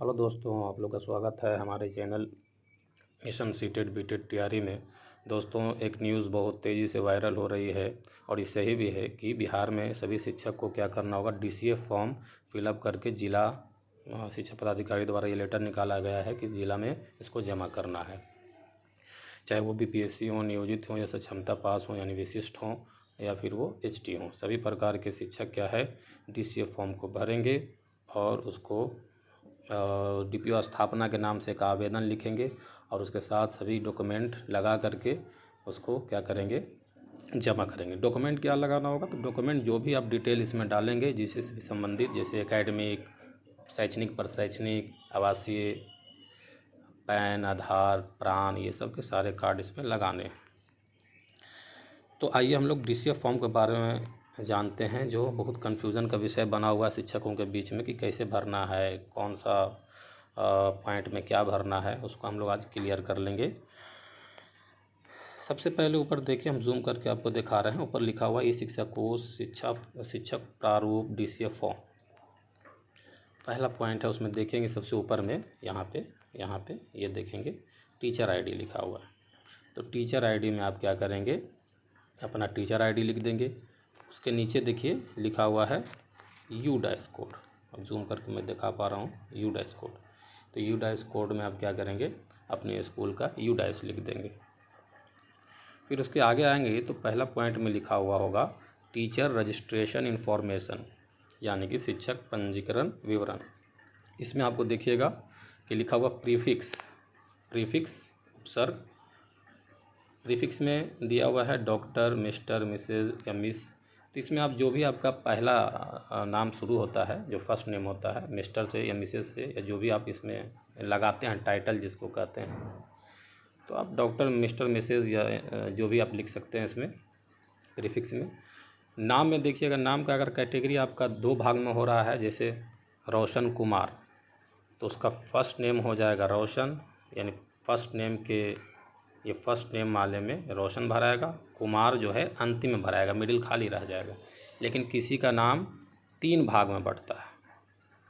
Hello दोस्तों, आप लोग का स्वागत है हमारे चैनल मिशन सीटेड बीटेड तैयारी में। दोस्तों, एक न्यूज़ बहुत तेज़ी से वायरल हो रही है और ये सही भी है कि बिहार में सभी शिक्षक को क्या करना होगा, डीसीएफ फॉर्म फिलअप करके जिला शिक्षा पदाधिकारी द्वारा ये लेटर निकाला गया है कि जिला में इसको जमा करना है। चाहे वो बीपीएससी हो, नियोजित हों या सक्षमता पास हों यानी विशिष्ट हों या फिर वो एचटी हों, सभी प्रकार के शिक्षक क्या है डीसीएफ फॉर्म को भरेंगे और उसको डीपीओ स्थापना के नाम से एक आवेदन लिखेंगे और उसके साथ सभी डॉक्यूमेंट लगा करके उसको क्या करेंगे, जमा करेंगे। डॉक्यूमेंट क्या लगाना होगा, तो डॉक्यूमेंट जो भी आप डिटेल इसमें डालेंगे जिससे से संबंधित, जैसे एकेडमिक, शैक्षणिक, पर शैक्षणिक, आवासीय, पैन, आधार, प्राण, ये सब के सारे कार्ड इसमें लगाने हैं। तो आइए हम लोग डीसीएफ फॉर्म के बारे में जानते हैं, जो बहुत कन्फ्यूज़न का विषय बना हुआ है शिक्षकों के बीच में कि कैसे भरना है, कौन सा पॉइंट में क्या भरना है, उसको हम लोग आज क्लियर कर लेंगे। सबसे पहले ऊपर देखिए, हम जूम करके आपको दिखा रहे हैं, ऊपर लिखा हुआ ई शिक्षा कोश शिक्षक प्रारूप डीसीएफ फॉर्म। पहला पॉइंट है, उसमें देखेंगे सबसे ऊपर में यहाँ पे ये देखेंगे टीचर आईडी लिखा हुआ है। तो टीचर आईडी में आप क्या करेंगे, अपना टीचर आईडी लिख देंगे। उसके नीचे देखिए लिखा हुआ है यू डैश कोड। अब जूम करके मैं दिखा पा रहा हूँ यू डैश कोड। तो यू डैश कोड में आप क्या करेंगे, अपने स्कूल का यू डैश लिख देंगे। फिर उसके आगे आएंगे तो पहला पॉइंट में लिखा हुआ होगा टीचर रजिस्ट्रेशन इन्फॉर्मेशन, यानी कि शिक्षक पंजीकरण विवरण। इसमें आपको देखिएगा कि लिखा हुआ प्रीफिक्स उपसर्ग। प्रीफिक्स में दिया हुआ है डॉक्टर, मिस्टर, मिसेज या मिस। तो इसमें आप जो भी आपका पहला नाम शुरू होता है, जो फर्स्ट नेम होता है, मिस्टर से या मिसेज से, या जो भी आप इसमें लगाते हैं टाइटल जिसको कहते हैं, तो आप डॉक्टर, मिस्टर, मिसेज या जो भी आप लिख सकते हैं इसमें प्रीफिक्स में। नाम में देखिएगा, नाम का अगर कैटेगरी आपका दो भाग में हो रहा है, जैसे रोशन कुमार, तो उसका फर्स्ट नेम हो जाएगा रोशन, यानी फर्स्ट नेम के ये फर्स्ट नेम वाले में रोशन भराएगा, कुमार जो है अंतिम में भराएगा, मिडिल खाली रह जाएगा। लेकिन किसी का नाम तीन भाग में बढ़ता है,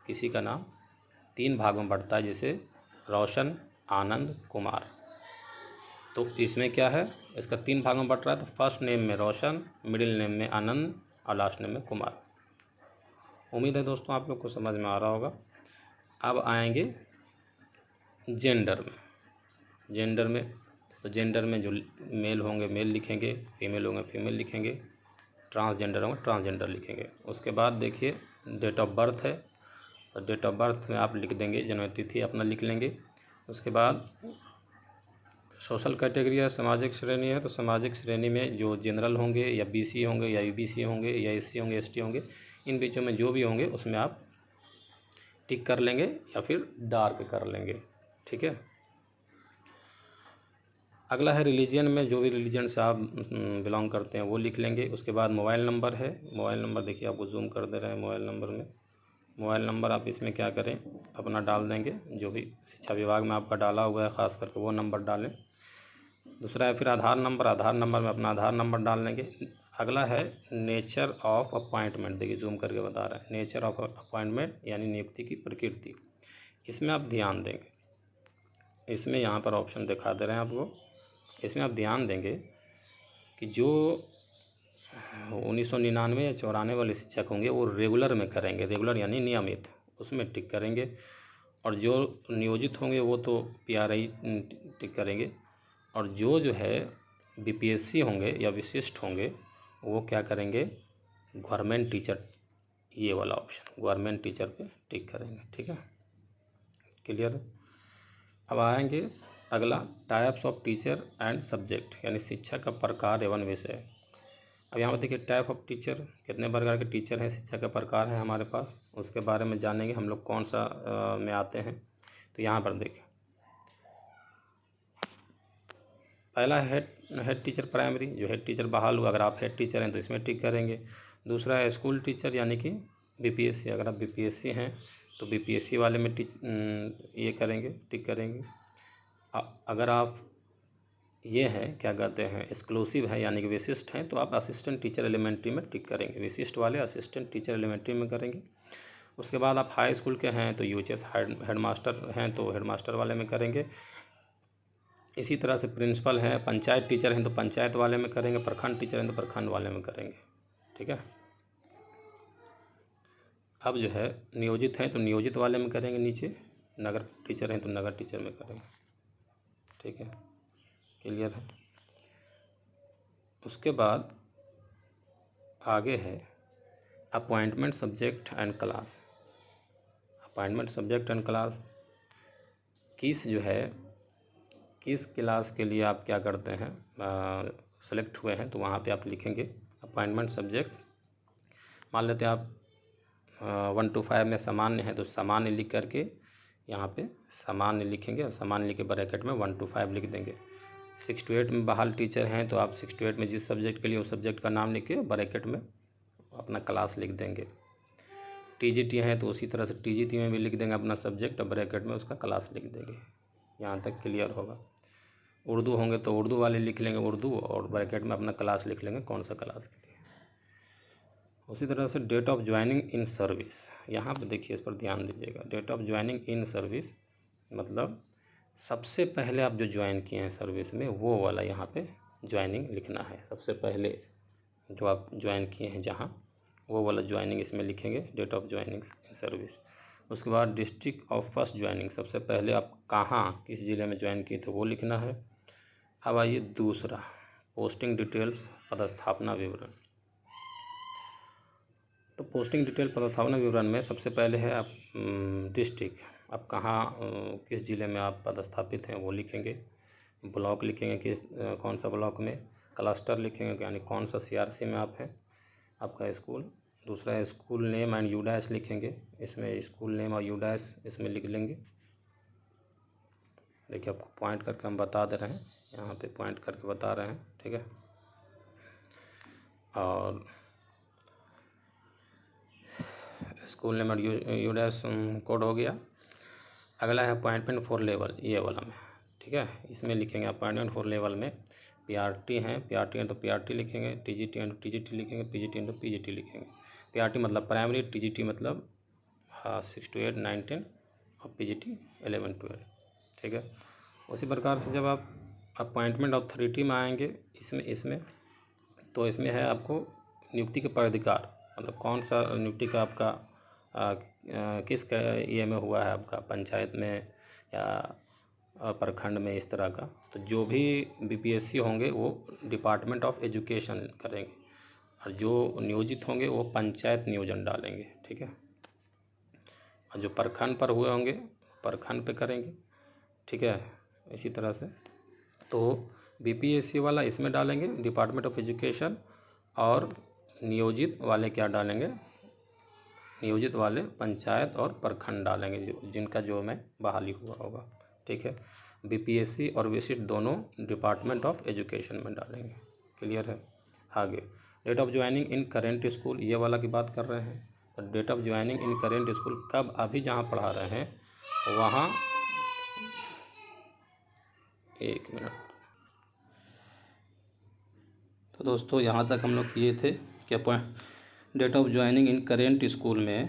किसी का नाम तीन भाग में बढ़ता है, जैसे रोशन, आनंद, कुमार। तो इसमें क्या है, इसका तीन भाग में बढ़ रहा है। तो फर्स्ट नेम में रोशन, मिडिल नेम में आनंद और लास्ट नेम में कुमार। उम्मीद है दोस्तों आप लोग को समझ में आ रहा होगा। अब आएंगे जेंडर में। तो जेंडर में जो मेल होंगे मेल लिखेंगे, फीमेल होंगे फीमेल लिखेंगे, ट्रांसजेंडर होंगे ट्रांसजेंडर लिखेंगे। उसके बाद देखिए डेट ऑफ बर्थ है, तो डेट ऑफ बर्थ में आप लिख देंगे, जन्म तिथि अपना लिख लेंगे। उसके बाद सोशल कैटेगरी है, सामाजिक श्रेणी है, तो सामाजिक श्रेणी में जो जनरल होंगे या बीसी होंगे या यूबीसी होंगे या एससी होंगे एसटी होंगे, इन बीचों में जो भी होंगे उसमें आप टिक कर लेंगे या फिर डार्क कर लेंगे, ठीक है। अगला है रिलीजन में, जो भी रिलीजन से आप बिलोंग करते हैं वो लिख लेंगे। उसके बाद मोबाइल नंबर है, मोबाइल नंबर देखिए आपको जूम कर दे रहे हैं मोबाइल नंबर में। मोबाइल नंबर आप इसमें क्या करें, अपना डाल देंगे, जो भी शिक्षा विभाग में आपका डाला हुआ है ख़ास करके वो नंबर डालें। दूसरा है फिर आधार नंबर में अपना आधार नंबर डाल देंगे। अगला है नेचर ऑफ अपॉइंटमेंट, देखिए जूम करके बता रहे हैं, नेचर ऑफ अपॉइंटमेंट यानी नियुक्ति की प्रकृति। इसमें आप ध्यान देंगे, इसमें यहाँ पर ऑप्शन दिखा दे रहे हैं आपको, इसमें आप ध्यान देंगे कि जो 1999 या 94 वाले शिक्षक होंगे वो रेगुलर में करेंगे, रेगुलर यानी नियमित, उसमें टिक करेंगे। और जो नियोजित होंगे वो तो पीआरआई टिक करेंगे। और जो है बीपीएससी होंगे या विशिष्ट होंगे वो क्या करेंगे, गवर्नमेंट टीचर, ये वाला ऑप्शन गवर्नमेंट टीचर पे टिक करेंगे, ठीक है, क्लियर। अब आएंगे अगला types of teacher and subject, यानी शिक्षा का प्रकार एवं विषय। अब यहाँ पर देखिए टाइप ऑफ टीचर, कितने प्रकार के टीचर हैं, शिक्षा का प्रकार है हमारे पास, उसके बारे में जानेंगे हम लोग कौन सा में आते हैं। तो यहाँ पर देखिए पहला हेड टीचर प्राइमरी, जो हेड टीचर बहाल हुआ, अगर आप हेड टीचर हैं तो इसमें टिक करेंगे। दूसरा है स्कूल टीचर, यानी कि बीपीएससी, अगर आप बीपीएससी हैं तो बीपीएससी वाले में ये करेंगे, टिक करेंगे। अगर आप ये हैं क्या कहते हैं एक्सक्लूसिव है यानी कि विशिष्ट हैं, तो आप असिस्टेंट टीचर एलिमेंट्री में टिक करेंगे, विशिष्ट वाले असिस्टेंट टीचर एलिमेंट्री में करेंगे। उसके बाद आप हाई स्कूल के हैं तो यूएचएस हेडमास्टर हैं तो हेडमास्टर वाले में करेंगे। इसी तरह से प्रिंसिपल हैं, पंचायत टीचर हैं तो पंचायत वाले में करेंगे, प्रखंड टीचर हैं तो प्रखंड वाले में करेंगे। ठीक है। अब जो है नियोजित हैं तो नियोजित वाले में करेंगे नीचे, नगर टीचर हैं तो नगर टीचर में करेंगे। ठीक है, क्लियर है। उसके बाद आगे है appointment subject and class. Appointment subject and class किस क्लास के लिए आप क्या करते हैं, सेलेक्ट हुए हैं तो वहाँ पे आप लिखेंगे अपॉइंटमेंट सब्जेक्ट। मान लेते हैं आप 1 to 5 में सामान्य है तो सामान्य लिख करके यहाँ पे सामान्य लिखेंगे और सामान्य लिख के ब्रैकेट में 1 to 5 लिख देंगे। 6 to 8 में बहाल टीचर हैं तो आप 6 to 8 में जिस सब्जेक्ट के लिए उस सब्जेक्ट का नाम लिख के ब्रैकेट में अपना क्लास लिख देंगे। टीजीटी हैं तो उसी तरह से टीजीटी में भी लिख देंगे अपना सब्जेक्ट और ब्रैकेट में उसका क्लास लिख देंगे। यहाँ तक क्लियर होगा। उर्दू होंगे तो उर्दू वाले लिख लेंगे उर्दू और ब्रैकेट में अपना क्लास लिख लेंगे कौन सा क्लास के लिए। उसी तरह से date of joining in service, यहाँ पे देखिए, इस पर ध्यान दीजिएगा। Date of joining in service मतलब सबसे पहले आप जो ज्वाइन किए हैं सर्विस में वो वाला यहाँ पे ज्वाइनिंग लिखना है। सबसे पहले जो आप ज्वाइन किए हैं जहाँ, वो वाला ज्वाइनिंग इसमें लिखेंगे, date of joining in service. उसके बाद डिस्ट्रिक्ट ऑफ फर्स्ट ज्वाइनिंग, सबसे पहले आप कहाँ किस ज़िले में ज्वाइन किए थे वो लिखना है। अब आइए दूसरा, पोस्टिंग डिटेल्स पदस्थापना विवरण। तो पोस्टिंग डिटेल पदस्थापना विवरण में सबसे पहले है आप डिस्ट्रिक्ट, आप कहाँ किस ज़िले में आप पदस्थापित हैं वो लिखेंगे। ब्लॉक लिखेंगे किस कौन सा ब्लॉक में। क्लस्टर लिखेंगे यानी कौन सा सीआरसी में आप हैं, आपका स्कूल। दूसरा है स्कूल नेम एंड यूडैश लिखेंगे, इसमें स्कूल नेम और यूडैश इसमें लिख लेंगे। देखिए आपको पॉइंट करके हम बता दे रहे हैं, यहाँ पे पॉइंट करके बता रहे हैं। ठीक है। और स्कूल नेम और यूडैश कोड हो गया। अगला है अपॉइंटमेंट फॉर लेवल, ये वाला में। ठीक है, इसमें लिखेंगे अपॉइंटमेंट फॉर लेवल में पीआरटी हैं तो पीआरटी लिखेंगे, टीजीटी हैं तो टीजीटी लिखेंगे, पीजीटी हैं तो पीजीटी लिखेंगे। पीआरटी मतलब प्राइमरी, टीजीटी मतलब 6 to 8 9 10 और पीजीटी 11 12। ठीक है। उसी प्रकार से जब आप अपॉइंटमेंट ऑथोरिटी में आएंगे इसमें तो इसमें है आपको नियुक्ति के पदाधिकार, मतलब कौन सा नियुक्ति का आपका किस ये में हुआ है, आपका पंचायत में या प्रखंड में, इस तरह का। तो जो भी बीपीएससी होंगे वो डिपार्टमेंट ऑफ एजुकेशन करेंगे और जो नियोजित होंगे वो पंचायत नियोजन डालेंगे। ठीक है। और जो प्रखंड पर हुए होंगे प्रखंड पे करेंगे। ठीक है। इसी तरह से तो बीपीएससी वाला इसमें डालेंगे डिपार्टमेंट ऑफ एजुकेशन, और नियोजित वाले क्या डालेंगे, नियोजित वाले पंचायत और प्रखंड डालेंगे जिनका जो में बहाली हुआ होगा। ठीक है। बीपीएससी और विशिष्ट दोनों डिपार्टमेंट ऑफ एजुकेशन में डालेंगे। क्लियर है। आगे date of joining in current school, ये वाला की बात कर रहे हैं। तो date of joining in current school कब, अभी जहाँ पढ़ा रहे हैं वहाँ, एक मिनट। तो दोस्तों यहाँ तक हम लोग किए थे कि date of joining in current school में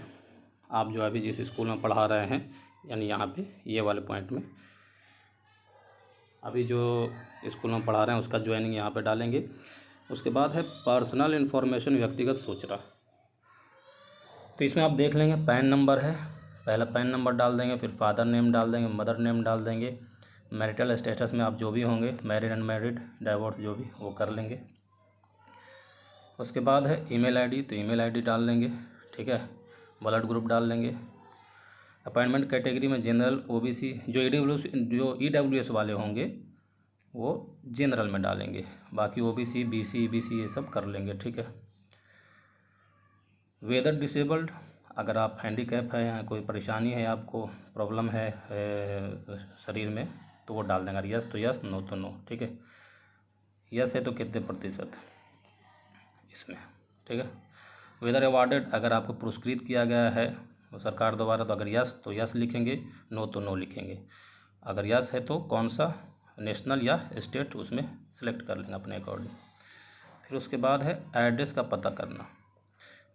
आप जो अभी जिस स्कूल में पढ़ा रहे हैं, यानी यहाँ पे ये वाले पॉइंट में अभी जो स्कूल में पढ़ा रहे हैं उसका ज्वाइनिंग यहाँ पे डालेंगे। उसके बाद है पर्सनल इन्फॉर्मेशन, व्यक्तिगत सूचना। तो इसमें आप देख लेंगे पैन नंबर है, पहला पैन नंबर डाल देंगे, फिर फादर नेम डाल देंगे, मदर नेम डाल देंगे। मैरिटल स्टेटस में आप जो भी होंगे, मैरिड अनमैरिड डाइवोर्स जो भी, वो कर लेंगे। उसके बाद है ईमेल आईडी, तो ईमेल आईडी डाल लेंगे। ठीक है। ब्लड ग्रुप डाल लेंगे। अपॉइंटमेंट कैटेगरी में जनरल, ओबीसी, जो ईडब्ल्यूएस वाले होंगे वो जनरल में डालेंगे, बाकी ओबीसी, बीसी, ईबीसी ये सब कर लेंगे। ठीक है। वेदर डिसेबल्ड, अगर आप हैंडीकैप है या कोई परेशानी है, आपको प्रॉब्लम है शरीर में, तो वो डाल देंगे। यस तो यस, नो तो नो। ठीक है। यस है तो कितने प्रतिशत इसमें। ठीक है। वेदर अवार्डेड, अगर आपको पुरस्कृत किया गया है सरकार द्वारा, तो अगर यस तो यस लिखेंगे, नो तो नो लिखेंगे। अगर यस है तो कौन सा, नेशनल या स्टेट, उसमें सेलेक्ट कर लेंगे अपने अकॉर्डिंग। फिर उसके बाद है एड्रेस का पता करना।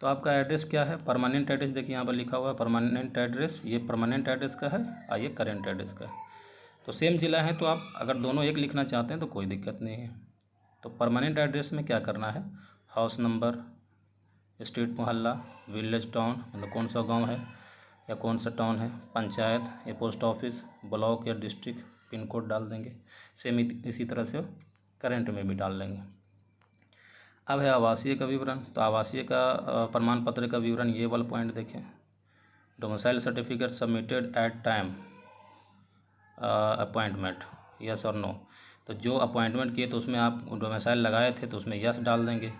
तो आपका एड्रेस क्या है, परमानेंट एड्रेस देखिए यहाँ पर लिखा हुआ है परमानेंट एड्रेस, ये परमानेंट एड्रेस का है और ये करेंट एड्रेस का है। तो सेम ज़िला है तो आप अगर दोनों एक लिखना चाहते हैं तो कोई दिक्कत नहीं है। तो परमानेंट एड्रेस में क्या करना है, हाउस नंबर, स्ट्रीट मोहल्ला, विलेज टाउन मतलब कौन सा गांव है या कौन सा टाउन है, पंचायत या पोस्ट ऑफिस, ब्लॉक या डिस्ट्रिक्ट, पिन कोड डाल देंगे। सेम इसी तरह से करेंट में भी डाल देंगे। अब है आवासीय का विवरण। तो आवासीय का प्रमाण पत्र का विवरण, ये वाला पॉइंट देखें, domicile certificate submitted at time appointment, yes और नो। तो जो अपॉइंटमेंट किए तो उसमें आप डोमिसाइल लगाए थे तो उसमें यस डाल देंगे।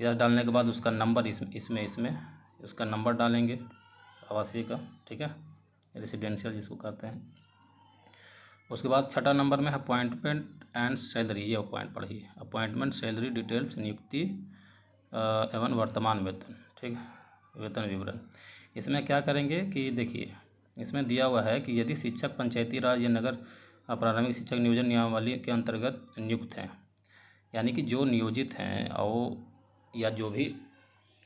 यस डालने के बाद उसका नंबर इसमें उसका नंबर डालेंगे आवासीय का, ठीक है, रेसिडेंशियल जिसको कहते हैं। उसके बाद छठा नंबर में अपॉइंटमेंट एंड सैलरी, ये पॉइंट पढ़िए, अपॉइंटमेंट, सैलरी डिटेल्स, नियुक्ति एवं वर्तमान वेतन, ठीक है, वेतन विवरण। इसमें क्या करेंगे कि देखिए इसमें दिया हुआ है कि यदि शिक्षक पंचायती राज या नगर प्रारंभिक शिक्षक नियोजन नियमावली के अंतर्गत नियुक्त हैं, यानी कि जो नियोजित हैं और या जो भी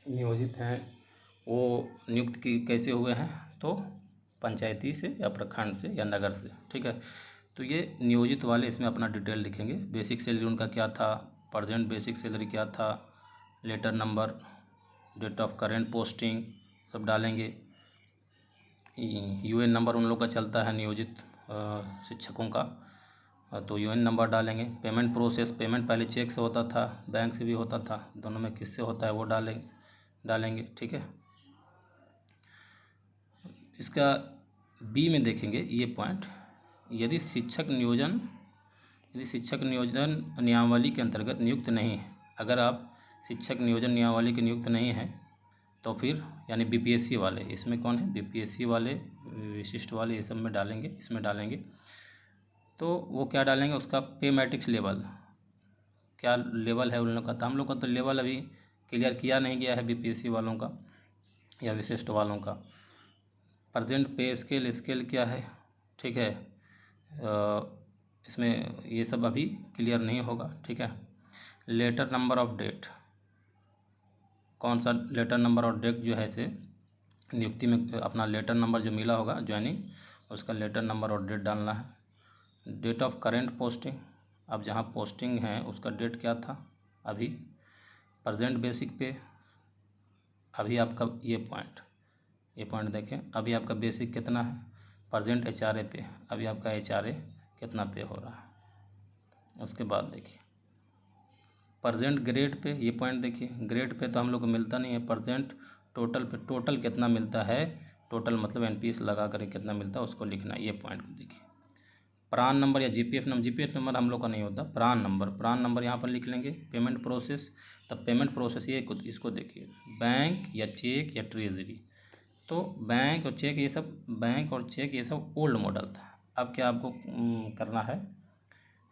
नियोजित हैं वो नियुक्त की कैसे हुए हैं, तो पंचायती से या प्रखंड से या नगर से, ठीक है। तो ये नियोजित वाले इसमें अपना डिटेल लिखेंगे, बेसिक सैलरी उनका क्या था, प्रेजेंट बेसिक सैलरी क्या था, letter number, date of current posting सब डालेंगे। यूएन नंबर उन लोग का चलता है नियोजित शिक्षकों का, तो यूएन नंबर डालेंगे। पेमेंट प्रोसेस, पेमेंट पहले चेक से होता था, बैंक से भी होता था, दोनों में किससे होता है वो डालेंगे, ठीक है। इसका बी में देखेंगे ये पॉइंट, यदि शिक्षक नियोजन नियमावली के अंतर्गत नियुक्त नहीं है, अगर आप शिक्षक नियोजन नियमावली के नियुक्त नहीं हैं तो फिर यानी बीपीएससी वाले, इसमें कौन है, बीपीएससी वाले, विशिष्ट वाले, ये सब में डालेंगे, इसमें डालेंगे। तो वो क्या डालेंगे, उसका पे मैट्रिक्स लेवल क्या लेवल है उन लोग का, तो हम लोग का तो लेवल अभी क्लियर किया नहीं गया है बीपीएससी वालों का या विशिष्ट वालों का। प्रेजेंट पे स्केल क्या है, ठीक है, इसमें ये सब अभी क्लियर नहीं होगा, ठीक है। लेटर नंबर ऑफ डेट, कौन सा लेटर नंबर और डेट जो है से नियुक्ति में अपना लेटर नंबर जो मिला होगा ज्वाइनिंग, उसका लेटर नंबर और डेट डालना है। डेट ऑफ करेंट पोस्टिंग, अब जहाँ पोस्टिंग है उसका डेट क्या था अभी, प्रेजेंट बेसिक पे, अभी आपका ये पॉइंट देखें, अभी आपका बेसिक कितना है, प्रेजेंट एचआरए पे, अभी आपका एचआरए कितना पे हो रहा है। उसके बाद देखिए प्रेजेंट ग्रेड पे, ये पॉइंट देखिए, ग्रेड पे तो हम लोग को मिलता नहीं है, प्रेजेंट टोटल पे टोटल कितना मिलता है, टोटल मतलब एनपीएस लगा कर कितना मिलता है उसको लिखना है, ये पॉइंट को देखिए। प्रान नंबर या जीपीएफ नंबर हम लोग का नहीं होता, प्रान नंबर यहाँ पर लिख लेंगे। पेमेंट प्रोसेस, तब पेमेंट प्रोसेस ये इसको देखिए, बैंक या चेक या ट्रेजरी, तो बैंक और चेक ये सब ओल्ड मॉडल था। अब क्या आपको करना है,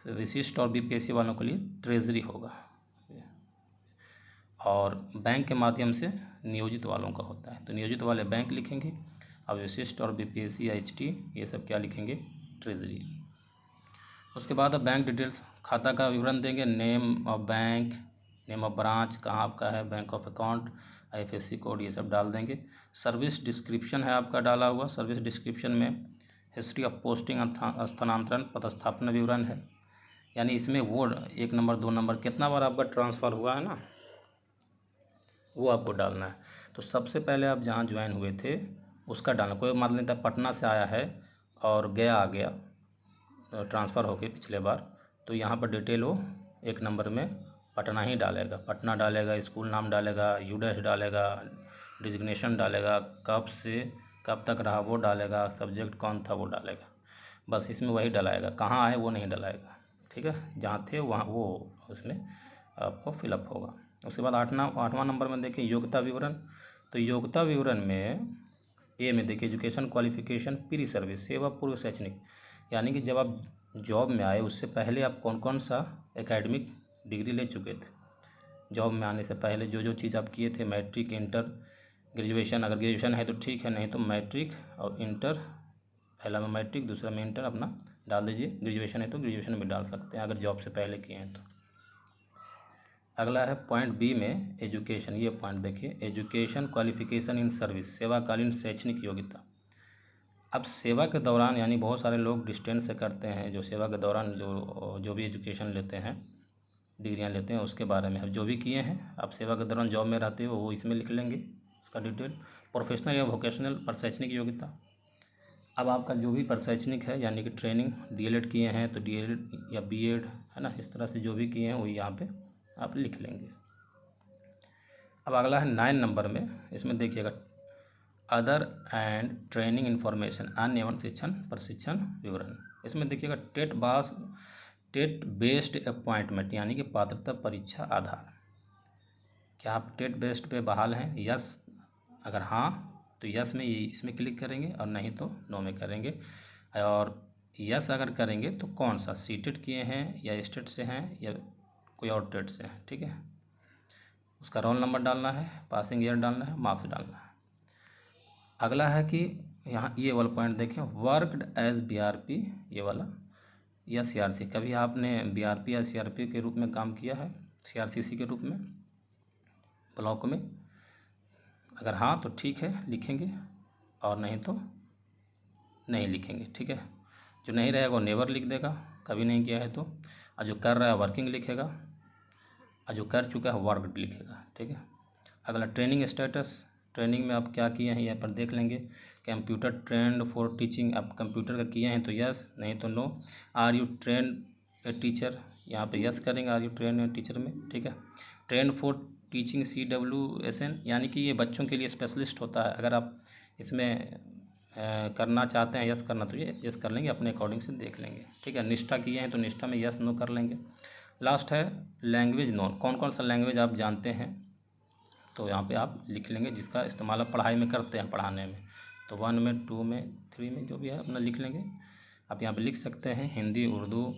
विशिष्ट और बीपीएससी वालों के लिए ट्रेजरी होगा, और बैंक के माध्यम से नियोजित वालों का होता है, तो नियोजित वाले बैंक लिखेंगे, और विशिष्ट और बीपीएससी या एचटी ये सब क्या लिखेंगे, ट्रेजरी। उसके बाद अब बैंक डिटेल्स, खाता का विवरण देंगे, name of bank, name of branch कहाँ आपका है, bank of account, IFSC code, ये सब डाल देंगे। सर्विस डिस्क्रिप्शन है आपका डाला हुआ, सर्विस डिस्क्रिप्शन में हिस्ट्री ऑफ पोस्टिंग, स्थानांतरण, पदस्थापना विवरण है, यानी इसमें वो 1 नंबर 2 नंबर कितना बार आपका ट्रांसफ़र हुआ है ना, वो आपको डालना है। तो सबसे पहले आप जहाँ ज्वाइन हुए थे उसका डालना, कोई मान लेता पटना से आया है और आ गया ट्रांसफ़र होके पिछले बार, तो यहाँ पर डिटेल वो 1 नंबर में पटना ही डालेगा, पटना डालेगा, स्कूल नाम डालेगा, यूडैश डालेगा, डिजिग्नेशन डालेगा, कब से कब तक रहा वो डालेगा, सब्जेक्ट कौन था वो डालेगा, बस इसमें वही डलाएगा, कहाँ आए वो नहीं डलाएगा, ठीक है, जहाँ थे वहाँ वो उसमें आपको फिलअप होगा। उसके बाद 8वां नंबर में देखिए योग्यता विवरण, तो योग्यता विवरण में ए में देखिए एजुकेशन क्वालिफिकेशन प्री सर्विस, सेवा पूर्व शैक्षणिक, यानी कि जब आप जॉब में आए उससे पहले आप कौन कौन सा एकेडमिक डिग्री ले चुके थे, जॉब में आने से पहले जो चीज़ आप किए थे, मैट्रिक, इंटर, ग्रेजुएशन, अगर ग्रेजुएशन है तो ठीक है, नहीं तो मैट्रिक और इंटर, पहला में मैट्रिक दूसरा में इंटर अपना डाल दीजिए, ग्रेजुएशन है तो ग्रेजुएशन भी डाल सकते हैं अगर जॉब से पहले किए हैं तो। अगला है पॉइंट बी में एजुकेशन। ये पॉइंट देखिए, एजुकेशन क्वालिफिकेशन इन सर्विस, सेवाकालीन शैक्षणिक योग्यता। अब सेवा के दौरान यानी बहुत सारे लोग डिस्टेंस से करते हैं, जो सेवा के दौरान जो भी एजुकेशन लेते हैं, डिग्रियां लेते हैं, उसके बारे में अब जो भी किए हैं आप सेवा के दौरान जॉब में रहते हो वो इसमें लिख लेंगे उसका डिटेल। प्रोफेशनल या वोकेशनल पर शैक्षणिक योग्यता। अब आपका जो भी पर शैक्षणिक है यानी कि ट्रेनिंग, डीएलएड किए हैं तो डीएलएड या बीएड है ना, इस तरह से जो भी किए हैं वो यहाँ पे आप लिख लेंगे। अब अगला है 9 नंबर में, इसमें देखिएगा अदर एंड ट्रेनिंग इन्फॉर्मेशन, अन्य एवं प्रशिक्षण विवरण। इसमें देखिएगा टेट बेस्ड अपॉइंटमेंट यानी कि पात्रता परीक्षा आधार। क्या आप टेट बेस्ड पे बहाल हैं? यस, अगर हाँ तो यस में इसमें क्लिक करेंगे और नहीं तो नो में करेंगे। और यस अगर करेंगे तो कौन सा, सीटेट किए हैं या स्टेट से हैं या कोई और ट्रेड से हैं, ठीक है। उसका रोल नंबर डालना है, पासिंग ईयर डालना है, मार्क्स डालना है। अगला है कि यहाँ ये वाला पॉइंट देखें, वर्कड एज बीआरपी, ये वाला, या सीआरसी। कभी आपने बीआरपी या सीआरपी के रूप में काम किया है, सीआरसीसी के रूप में ब्लॉक में? अगर हाँ तो ठीक है लिखेंगे, और नहीं तो नहीं लिखेंगे, ठीक है। जो नहीं रहेगा वो नेवर लिख देगा, कभी नहीं किया है तो। और जो कर रहा है वर्किंग लिखेगा, और जो कर चुका है वर्कड लिखेगा, ठीक है। अगला ट्रेनिंग स्टेटस, ट्रेनिंग में आप क्या किए हैं यहाँ पर देख लेंगे। कंप्यूटर ट्रेंड फॉर टीचिंग, आप कंप्यूटर का किए हैं तो यस, नहीं तो no. Are you trained a teacher, यहाँ पे यस करेंगे, are you trained a teacher में, ठीक है। ट्रेंड फॉर टीचिंग CWSN यानी कि ये बच्चों के लिए स्पेशलिस्ट होता है। अगर आप इसमें करना चाहते हैं यस करना तो ये यस कर लेंगे, अपने अकॉर्डिंग से देख लेंगे, ठीक है। निष्ठा किए हैं तो निष्ठा में यस नो कर लेंगे। लास्ट है लैंग्वेज नोन, कौन कौन सा लैंग्वेज आप जानते हैं तो यहाँ पे आप लिख लेंगे, जिसका इस्तेमाल आप पढ़ाई में करते हैं, पढ़ाने में। तो 1 में, 2 में, 3 में जो भी है अपना लिख लेंगे। आप यहाँ पे लिख सकते हैं हिंदी, उर्दू,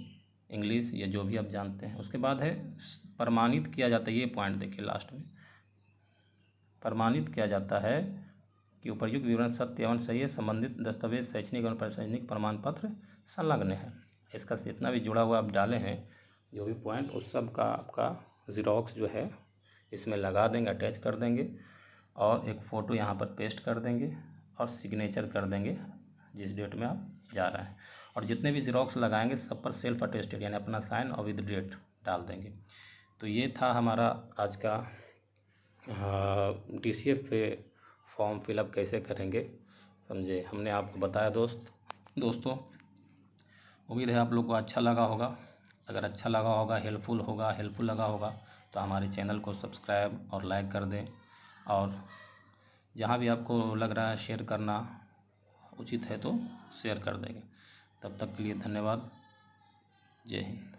इंग्लिश या जो भी आप जानते हैं। उसके बाद है प्रमाणित किया जाता है, ये पॉइंट देखिए लास्ट में, प्रमाणित किया जाता है कि उपर्युक्त विवरण सत्य एवं सही है, संबंधित दस्तावेज शैक्षणिक एवं प्रशैक्षणिक प्रमाण पत्र संलग्न है। इसका जितना भी जुड़ा हुआ आप डाले हैं जो भी पॉइंट, उस सब का आपका ज़िरॉक्स जो है इसमें लगा देंगे, अटैच कर देंगे, और एक फ़ोटो यहाँ पर पेस्ट कर देंगे और सिग्नेचर कर देंगे जिस डेट में आप जा रहे हैं। और जितने भी ज़िरॉक्स लगाएंगे सब पर सेल्फ अटेस्टेड यानी अपना साइन और विद डेट डाल देंगे। तो ये था हमारा आज का DCF पे फॉर्म फिलअप कैसे करेंगे, समझे, हमने आपको बताया दोस्तों। उम्मीद है आप लोग को अच्छा लगा होगा। अगर अच्छा लगा होगा, हेल्पफुल लगा होगा तो हमारे चैनल को सब्सक्राइब और लाइक कर दें, और जहाँ भी आपको लग रहा है शेयर करना उचित है तो शेयर कर देंगे। तब तक के लिए धन्यवाद। जय हिंद।